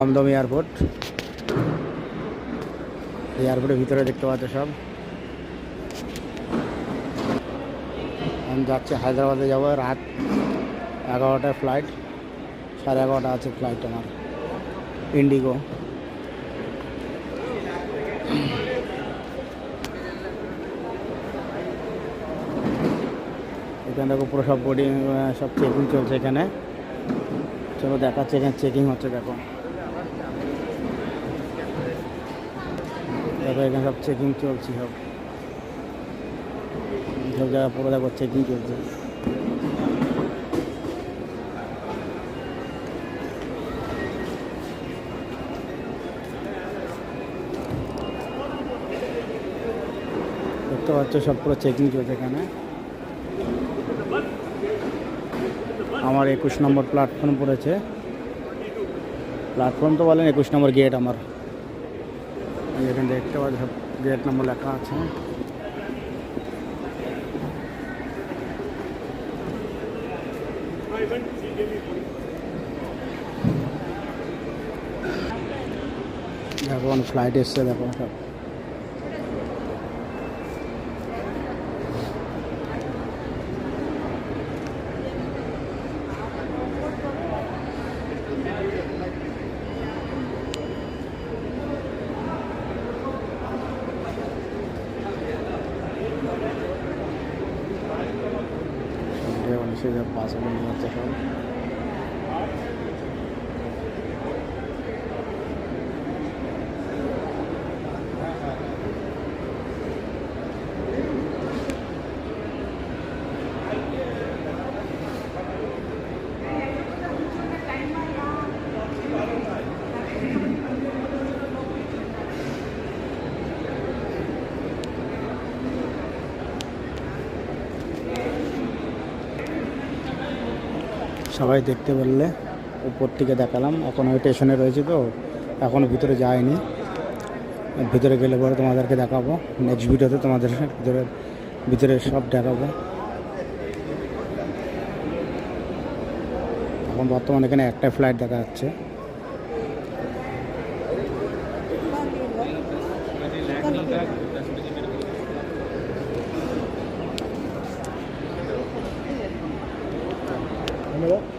Dumdum airport. এয়ারপোর্টের ভিতরে দেখতে পাচ্ছ সব। আমি যাচ্ছি হায়দ্রাবাদে, যাবো রাত 11টায় ফ্লাইট, 11:30 আছে ফ্লাইট আমার, ইন্ডিগো। এখানে দেখো পুরো সব বোর্ডিং, সব চেকিং চলছে এখানে। চলো দেখাচ্ছে, এখানে চেকিং হচ্ছে। দেখো দেখো এখানে সব চেকিং চলছে, সব সব জায়গায় পুরো দেখো চেকিং চলছে। দেখতে পাচ্ছ সব পুরো চেকিং চলছে এখানে। আমার 21 নম্বর প্ল্যাটফর্ম পড়েছে। প্ল্যাটফর্ম তো বলেন, 21 নম্বর গেট আমার। এখানে দেখতে পাচ্ছ সব গেট নম্বর লেখা আছে। দেখো ফ্লাইট এসছে, দেখো সব। সে সব পাস নিয়ে যাচ্ছে সব। সবাই দেখতে বললে, উপর থেকে দেখালাম। এখন ওই স্টেশনে রয়েছে, তো এখনও ভিতরে যায়নি। ভিতরে গেলে পরে তোমাদেরকে দেখাবো, নেক্সট ভিডিওতে তোমাদের ভিতরে সব দেখাবো। এখন বর্তমানে এখানে একটা ফ্লাইট দেখা যাচ্ছে। ধন্যবাদ।